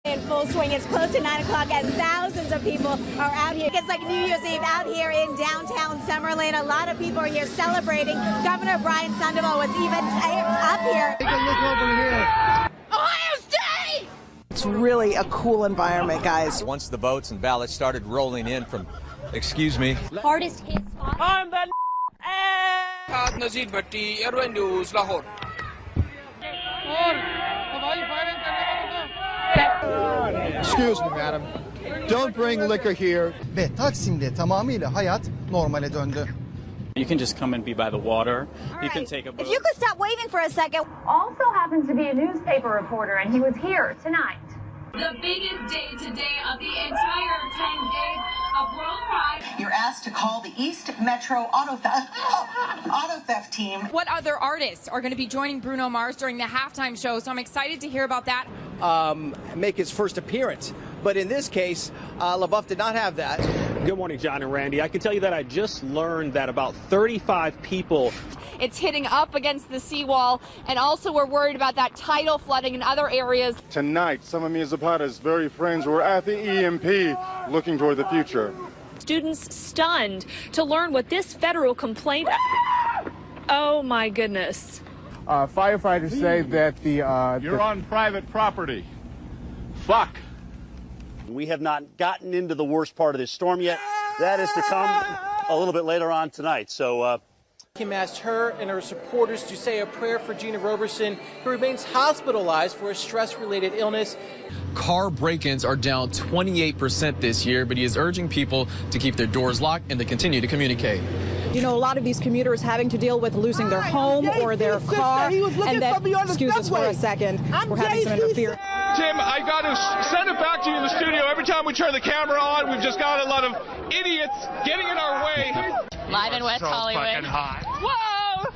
In full swing. It's close to 9 o'clock and thousands of people are out here. It's like New Year's Eve out here in downtown Summerlin. A lot of people are here celebrating. Governor Brian Sandoval was even up here. Take a look over here. Ohio State! It's really a cool environment, guys. Once the votes and ballots started rolling in from, excuse me. Hardest hit spot. I'm the Nazir Bhatti, Airway News, Lahore. Excuse me, madam. Don't bring liquor here. Ve Taksim'de tamamıyla hayat normale döndü. You can just come and be by the water. You can take a boat. If you could stop waving for a second. Also happens to be a newspaper reporter, and he was here tonight. The biggest day today of the entire 10 days of World Pride. You're asked to call the East Metro auto theft team. What other artists are going to be joining Bruno Mars during the halftime show? So I'm excited to hear about that. Make his first appearance. But in this case, LaBeouf did not have that. Good morning, John and Randy. I can tell you that I just learned that about 35 people. It's hitting up against the seawall, and also we're worried about that tidal flooding in other areas. Tonight, some of Mia Zapata's very friends were at the EMP looking toward the future. Students stunned to learn what this federal complaint... Oh, my goodness. Firefighters say that You're on private property. Fuck. We have not gotten into the worst part of this storm yet. That is to come a little bit later on tonight. So Kim asked her and her supporters to say a prayer for Gina Roberson, who remains hospitalized for a stress-related illness. Car break-ins are down 28% this year, but he is urging people to keep their doors locked and to continue to communicate. You know, a lot of these commuters having to deal with losing their home or their car. And then, excuse us for a second, we're having some interference. Tim, I got to send it back to you in the studio. Every time we turn the camera on, we've just got a lot of idiots getting in our way. Live in West Hollywood. Fucking hot. Whoa!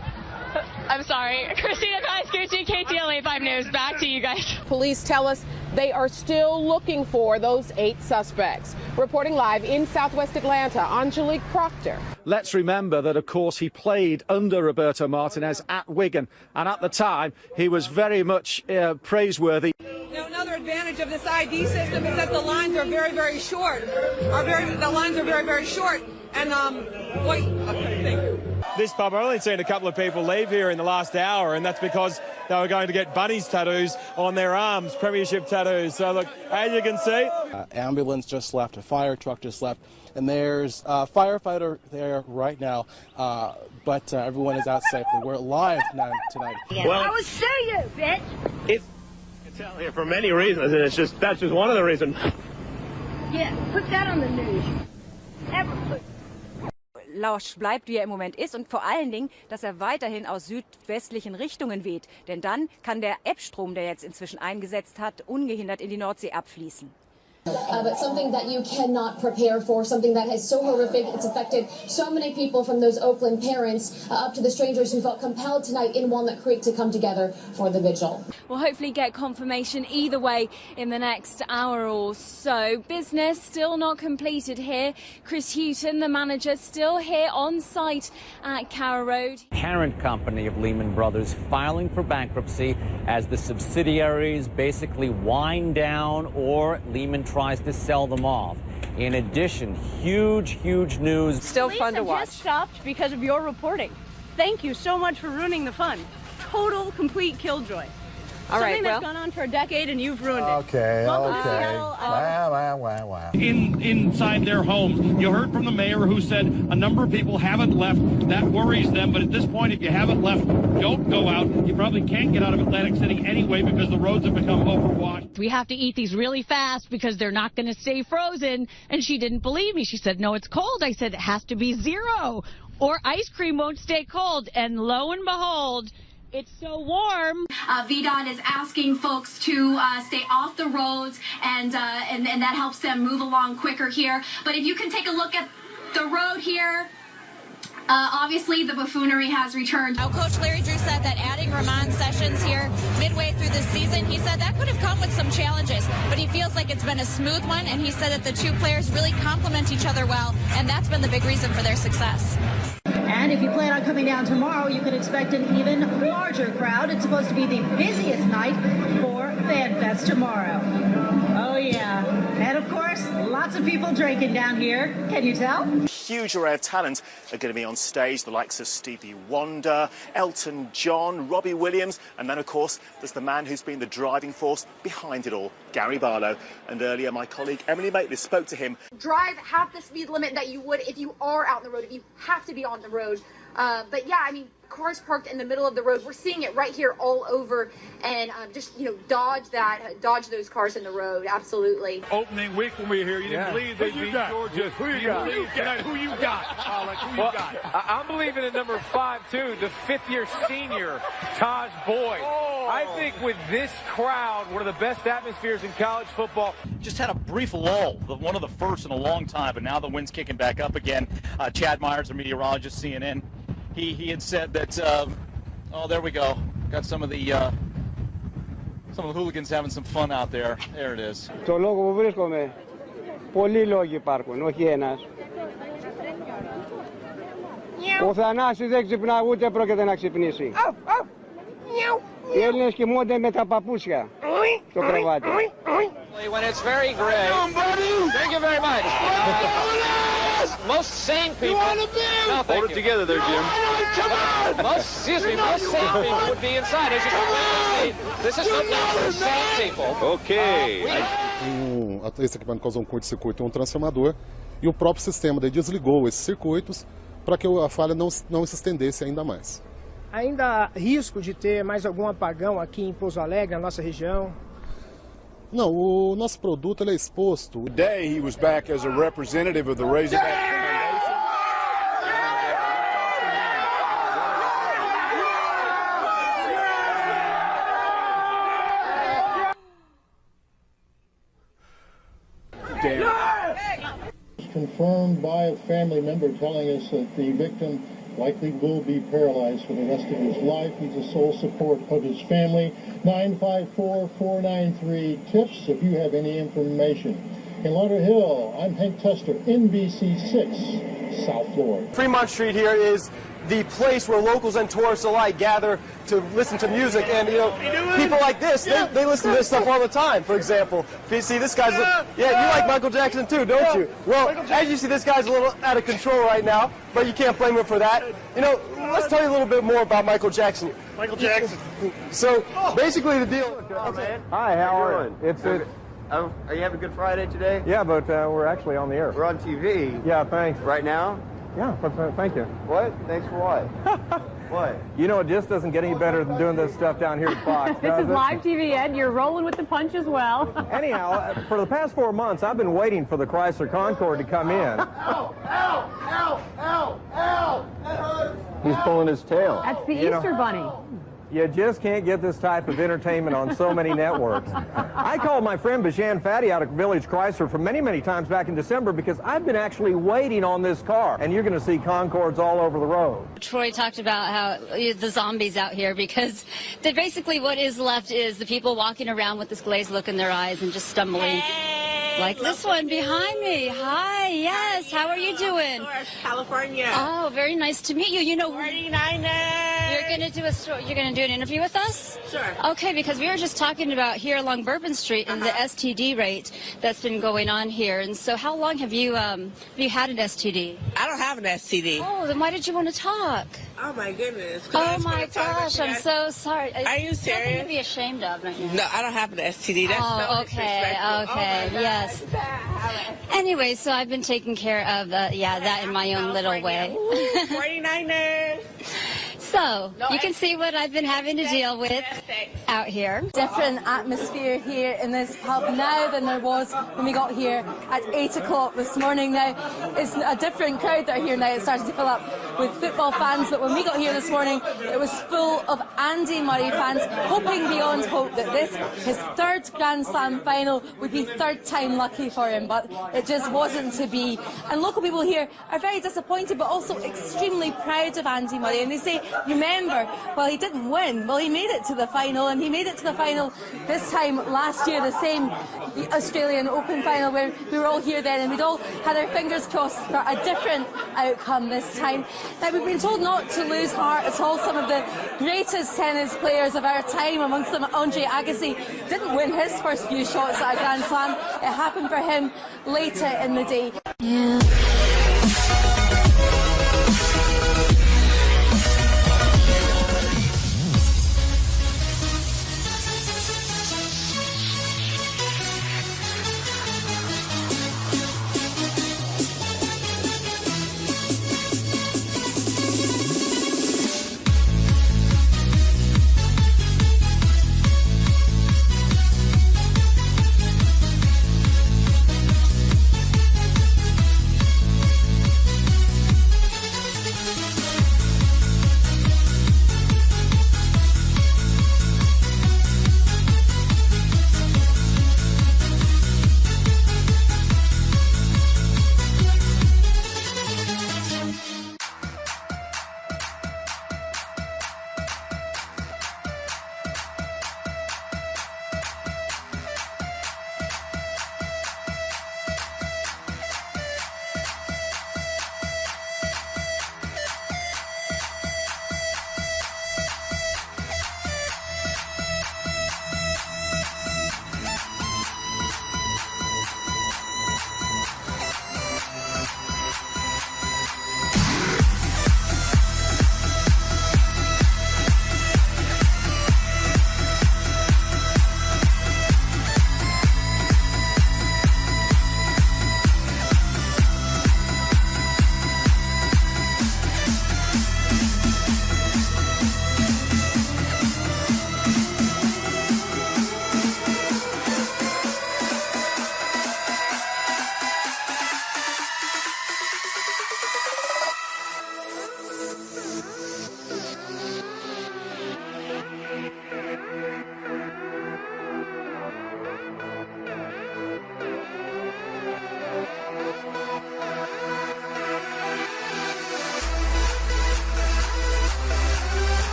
I'm sorry. Christina Kaiskouchi, KTLA 5 News. Back to you guys. Police tell us they are still looking for those 8 suspects. Reporting live in Southwest Atlanta, Angelique Proctor. Let's remember that, of course, he played under Roberto Martinez at Wigan, and at the time he was very much praiseworthy. Now, another advantage of this ID system is that the lines are very, very short. The lines are very, very short. And, wait, okay, thank you. This pub, I've only seen a couple of people leave here in the last hour, and that's because they were going to get bunnies tattoos on their arms, premiership tattoos. So, look, as you can see. Ambulance just left, a fire truck just left, and there's a firefighter there right now, but everyone is out safely. We're live tonight. Well, I will show you, bitch! It's here for many reasons, and that's just one of the reasons. Yeah, put that on the news. Ever put Lausch bleibt, wie er im Moment ist, und vor allen Dingen, dass er weiterhin aus südwestlichen Richtungen weht. Denn dann kann der Ebbstrom, der jetzt inzwischen eingesetzt hat, ungehindert in die Nordsee abfließen. But something that you cannot prepare for, something that is so horrific, it's affected so many people, from those Oakland parents up to the strangers who felt compelled tonight in Walnut Creek to come together for the vigil. We'll hopefully get confirmation either way in the next hour or so. Business still not completed here. Chris Houghton, the manager, still here on site at Carrow Road. Parent company of Lehman Brothers filing for bankruptcy as the subsidiaries basically wind down or Lehman tries to sell them off. In addition, huge news. Still fun to watch. Just stopped because of your reporting. Thank you so much for ruining the fun. Total, complete killjoy. All right, Something that's gone on for a decade and you've ruined it. Okay. Wow. Inside their homes, you heard from the mayor who said a number of people haven't left. That worries them, but at this point, if you haven't left, don't go out. You probably can't get out of Atlantic City anyway because the roads have become overwashed. We have to eat these really fast because they're not going to stay frozen. And she didn't believe me. She said, no, it's cold. I said, it has to be 0 or ice cream won't stay cold. And lo and behold, it's so warm. VDOT is asking folks to stay off the roads, and that helps them move along quicker here. But if you can take a look at the road here, obviously the buffoonery has returned. Now, Coach Larry Drew said that adding Ramon Sessions here midway through the season, he said that could have come with some challenges, but he feels like it's been a smooth one, and he said that the two players really complement each other well, and that's been the big reason for their success. And if you plan on coming down tomorrow, you can expect an even larger crowd. It's supposed to be the busiest night for FanFest tomorrow. Lots of people drinking down here. Can you tell? Huge array of talent are going to be on stage. The likes of Stevie Wonder, Elton John, Robbie Williams, and then, of course, there's the man who's been the driving force behind it all, Gary Barlow. And earlier, my colleague Emily Maitlis spoke to him. Drive half the speed limit that you would if you are out on the road, if you have to be on the road. But yeah, I mean, cars parked in the middle of the road. We're seeing it right here all over, and just, you know, dodge those cars in the road. Absolutely. Opening week when we were here, you didn't believe they beat Georgia. Who you got? Who you got? Who you got? I'm believing in number 5 too, the 5th-year senior, Taj Boyd. I think with this crowd, one of the best atmospheres in college football. Just had a brief lull, one of the first in a long time, but now the wind's kicking back up again. Chad Myers, our meteorologist, CNN, he had said that, oh, there we go. Got some of the hooligans having some fun out there. There it is. Το λόγο που βρίσκομαι, πολλοί λόγοι υπάρχουν, όχι ένας. Ο Θανάσης δεν ξυπνά, ούτε πρόκειται να ξυπνήσει. Οι Έλληνες κοιμούνται με τα παπούσια στο κρεβάτι. When it's very gray. Thank you very much. Most sane people. No, hold it together there, Jim. Most sane people would be inside. As you can see, this is not for sane people. Ok. Esse equipamento causou um curto-circuito em um transformador e o próprio sistema daí desligou esses circuitos para que a falha não se estendesse ainda mais. Ainda há risco de ter mais algum apagão aqui em Pouso Alegre, na nossa região? Não, o nosso produto ele é exposto. Today he was back as a representative of the Razorback Foundation. Confirmed by a family member telling us that the victim likely will be paralyzed for the rest of his life. He's the sole support of his family. 954-493-TIPS if you have any information. In Lauderhill, I'm Hank Tester, NBC6, South Florida. Fremont Street here is the place where locals and tourists alike gather to listen to music, and you know, people like this, they listen to this stuff all the time. For example, if you see this guy's, you like Michael Jackson too, don't you? Well, as you see, this guy's a little out of control right now, but you can't blame him for that. You know, let's tell you a little bit more about Michael Jackson. Michael Jackson. So basically, the deal. Hi, how are you? Are you having a good Friday today? Yeah, but we're actually on the air. We're on TV. Yeah, thanks. Right now? Yeah, thank you. What? Thanks for what? What? You know, it just doesn't get any better than doing this stuff down here at Fox. This is live TV, Ed. You're rolling with the punch as well. Anyhow, for the past 4 months, I've been waiting for the Chrysler Concorde to come in. Ow! Ow! Ow! Ow! Ow! That hurts! He's pulling his tail. That's the Easter Bunny. You just can't get this type of entertainment on so many networks. I called my friend Bajan Fadi out of Village Chrysler from many, many times back in December because I've been actually waiting on this car, and you're going to see Concordes all over the road. Troy talked about how the zombies out here, because basically what is left is the people walking around with this glazed look in their eyes and just stumbling. Like this one behind me. Hi, yes. How are you doing? California. Oh, very nice to meet you. You know, 49ers. You're gonna do an interview with us? Sure. Okay, because we were just talking about here along Bourbon Street and the STD rate that's been going on here. And so, how long have you had an STD? I don't have an STD. Oh, then why did you want to talk? Oh my goodness. Oh my gosh, I'm so sorry. Are you serious? Nothing to be ashamed of, don't you? No, I don't have an STD. That's so okay, yes. Anyway, so I've been taking care of that in my own little way. 49ers. So, you can see what I've been having to deal with out here. Different atmosphere here in this pub now than there was when we got here at 8 o'clock this morning. Now, it's a different crowd that are here now. It's starting to fill up with football fans, but when we got here this morning, it was full of Andy Murray fans, hoping beyond hope that this, his third Grand Slam final, would be third time lucky for him, but it just wasn't to be. And local people here are very disappointed, but also extremely proud of Andy Murray, and they say, remember, well, he didn't win. Well, he made it to the final, and he made it to the final this time last year, the same Australian Open final, where we were all here then, and we'd all had our fingers crossed for a different outcome this time. Now, we've been told not to lose heart at all. Some of the greatest tennis players of our time, amongst them Andre Agassi, didn't win his first few shots at a Grand Slam. It happened for him later in the day. Yeah.